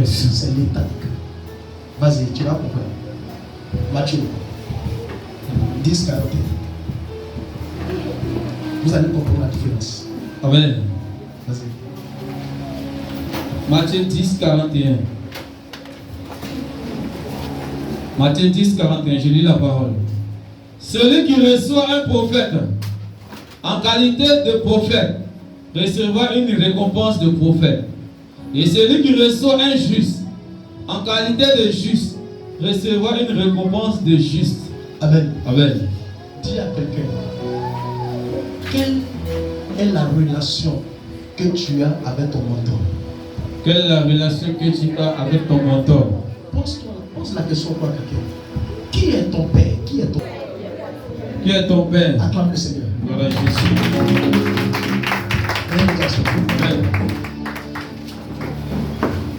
C'est l'état du cœur. Vas-y, tu vas comprendre. Matthieu 10, 41. Vous allez comprendre la différence. Amen. Vas-y. Matthieu 10, 41. Matthieu 10, 41, je lis la parole. Celui qui reçoit un prophète en qualité de prophète recevra une récompense de prophète. Et celui qui reçoit un juste en qualité de juste recevra une récompense de juste. Amen. Amen. Dis à quelqu'un, quelle est la relation que tu as avec ton mentor? Quelle est la relation que tu as avec ton mentor? Pose la question à quelqu'un. Qui est ton père? Qui est ton père? Qui est ton père? Acclame le Seigneur. Gloire à Jésus. Amen.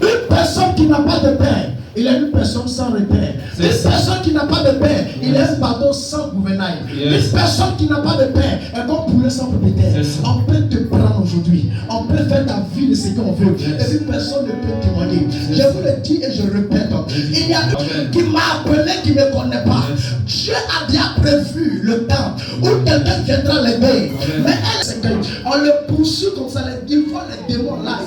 Une personne qui n'a pas de père, il est une personne sans repère. Une personne qui n'a pas de père, il est un bateau sans gouvernail. Une personne qui n'a pas de père est comme poulet sans propriétaire. On peut te prendre aujourd'hui. On peut faire ta vie de ce qu'on veut. Et puis personne ne peut témoigner. Je vous le dis et je répète. Il y a quelqu'un qui m'a appelé qui ne me connaît pas. Dieu a déjà prévu le temps où quelqu'un viendra l'aider. Mais elle, c'est qu'on le poursuit comme ça. Il voit les démons là.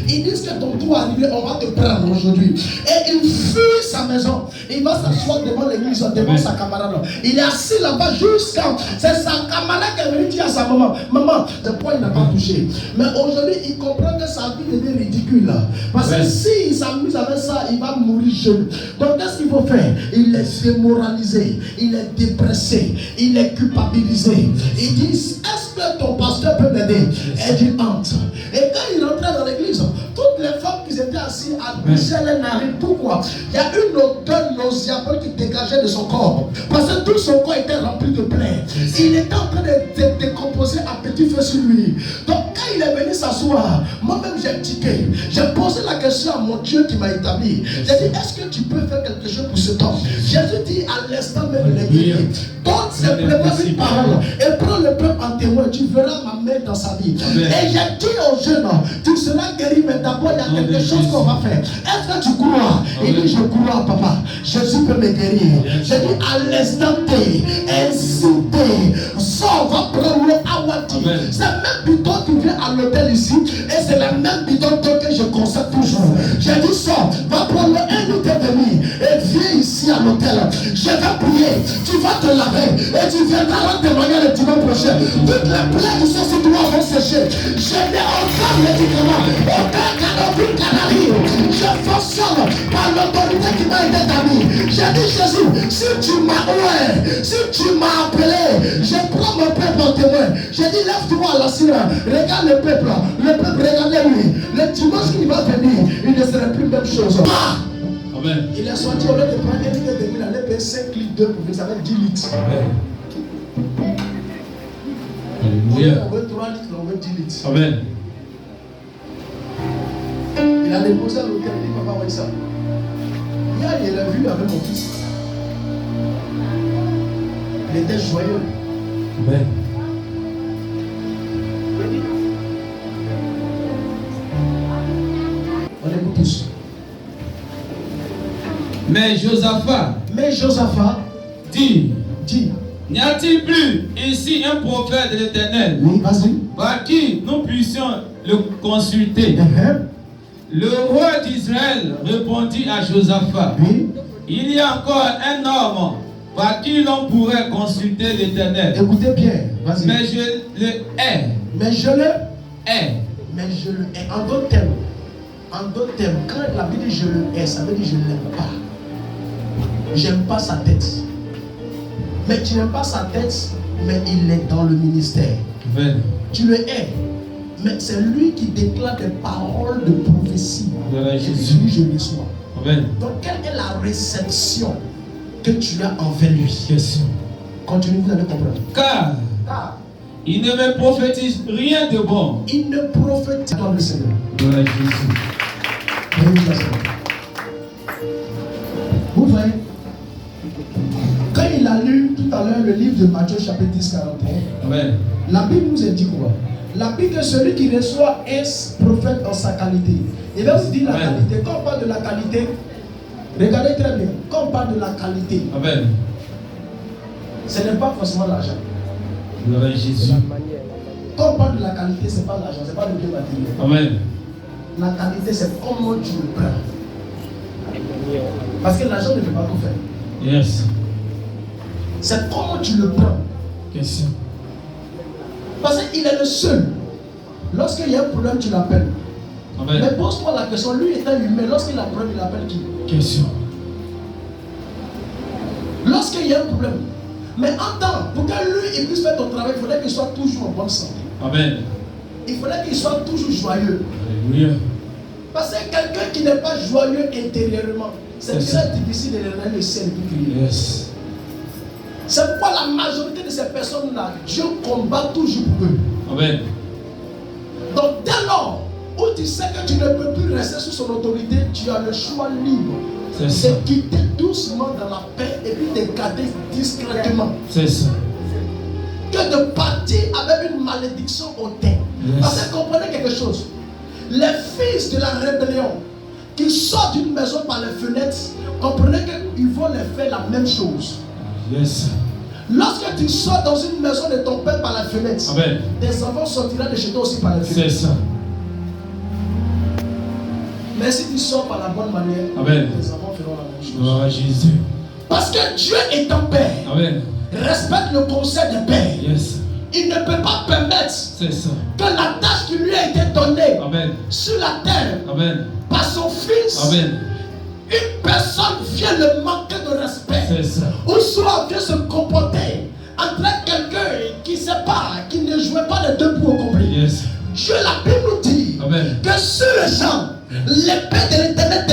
Ils disent que ton tour est arrivé, on va te prendre aujourd'hui. Et il fuit sa maison. Il va s'asseoir devant l'église, devant sa camarade. Il est assis là-bas jusqu'à. C'est sa camarade qui est venue dire à sa maman, maman, de quoi il n'a pas touché. Mais aujourd'hui, il comprend que sa vie devient ridicule. Parce que s'il s'amuse avec ça, il va mourir jeune. Donc qu'est-ce qu'il faut faire? Il est démoralisé, il est dépressé, il est culpabilisé. Il dit, est-ce que ton pasteur peut m'aider? Elle dit, entre. Et quand il rentrait dans l'église, toutes les femmes qui étaient assises à boucher les narines. Pourquoi? Il y a une odeur nauséabonde qui dégageait de son corps. Parce que tout son corps était rempli de plaies. Il était en train de décomposer à petit feu sur lui. Donc quand il est venu s'asseoir, moi-même j'ai tiqué. J'ai posé la question à mon Dieu qui m'a établi. J'ai dit, est-ce que tu peux faire quelque chose pour cet homme? Jésus dit à l'instant même les guéris. Donc simplement une parole et prends le peuple en témoin. Tu verras ma main dans sa vie. Et j'ai dit aux jeunes, tu seras guéri, mais d'abord il y a quelque chose qu'on va faire. Est-ce que tu crois? Il dit, je crois, papa. Jésus peut me guérir. J'ai dit, à l'instant T, insulté, sors, va prendre le awati. C'est le même bidon qui vient à l'hôtel ici, et c'est le même bidon que je consacre toujours. J'ai dit, sors, va prendre un litre et demi, et viens ici à l'hôtel. Je vais prier, tu vas te laver, et tu viendras rendre témoigner le dimanche prochain. Toutes les plaies qui sont sur toi vont sécher. Je n'ai aucun médicament, aucun canapé. Je fonctionne par l'autorité qui m'a été donnée. J'ai dit, Jésus, si tu m'as appelé, je prends mon peuple en témoin. J'ai dit, lève-toi à la sirène, regarde le peuple, regardez-lui. Le dimanche qui va venir, il ne serait plus la même chose. Amen. Il est sorti au lieu de prendre 1 litre de mille, il allait payer 5 litres d'eau pour vous avez 10 litres. Amen. Alléluia. On veut 3 litres, on veut 10 litres. Amen. Il a déposé à l'hôtel, il dit, papa, voyez ça. Hier, il l'a vu avec mon fils. Il était joyeux. Amen. On écoute tous. Mais Josaphat dit, n'y a-t-il plus ici un prophète de l'Éternel? Oui, vas-y. Par qui nous puissions le consulter? Le roi d'Israël répondit à Josaphat, Oui. il y a encore un homme par qui l'on pourrait consulter l'Éternel. Écoutez bien, vas-y. Mais je le hais. Mais je le hais. En d'autres termes, quand la Bible dit je le hais, ça veut dire je ne l'aime pas. J'aime pas sa tête. Mais tu n'aimes pas sa tête, mais il est dans le ministère. Amen. Tu le hais. Mais c'est lui qui déclare des paroles de prophétie. Et lui, je le sois. Amen. Donc, quelle est la réception que tu as envers lui? Yes. Continue, vous allez comprendre. Car il ne me prophétise rien de bon. Il ne prophétise pas le Seigneur. Gloire à Jésus. Vous voyez? Quand il a lu tout à l'heure le livre de Matthieu chapitre 10, 41, Amen. la Bible nous a dit quoi? La Bible que celui qui reçoit est prophète en sa qualité. Il va aussi dire la qualité. Quand on parle de la qualité, regardez très bien. Quand on parle de la qualité, Amen. ce n'est pas forcément l'argent. Gloire à Jésus. Quand on parle de la qualité, ce n'est pas l'argent, ce n'est pas le bien matériel. Amen. La qualité, c'est comment tu le prends. Parce que l'argent ne peut pas tout faire. Yes. C'est comment tu le prends. Question. Parce qu'il est le seul. Lorsqu'il y a un problème, tu l'appelles. Amen. Mais pose-toi la question, lui étant humain, lorsqu'il a un problème, il appelle qui? Question. Lorsqu'il y a un problème. Mais entends, pour que lui il puisse faire ton travail, il faudrait qu'il soit toujours en bonne santé. Amen. Il faudrait qu'il soit toujours joyeux. Alléluia. Parce que quelqu'un qui n'est pas joyeux intérieurement, c'est C'est très difficile de regarder le ciel et de crier. Yes. C'est pourquoi la majorité de ces personnes-là, Dieu combat toujours pour eux. Amen. Donc dès lors où tu sais que tu ne peux plus rester sous son autorité, tu as le choix libre C'est ça. de quitter doucement dans la paix et puis de garder discrètement. C'est ça. Que de partir avec une malédiction au teint. Yes. Parce que comprenez quelque chose. Les fils de la rébellion qui sortent d'une maison par les fenêtres, comprenez qu'ils vont les faire la même chose. Yes. Lorsque tu sors dans une maison de ton père par la fenêtre, Amen. tes enfants sortiront de chez toi aussi par la fenêtre. C'est ça. Mais si tu sors par la bonne manière, Amen. tes enfants feront la même chose. Gloire à Jésus. Parce que Dieu est ton père. Amen. Respecte le conseil du père. Yes. Il ne peut pas permettre C'est ça. que la tâche qui lui a été donnée Amen. sur la terre Amen. par son fils, Amen. une personne vient le manquer de respect. C'est ça. Ou soit vient se comporter entre quelqu'un qui ne sait pas, qui ne jouait pas les deux pour accomplir. Yes. Dieu, la Bible nous dit Amen. que sur les gens, l'épée de l'Éternel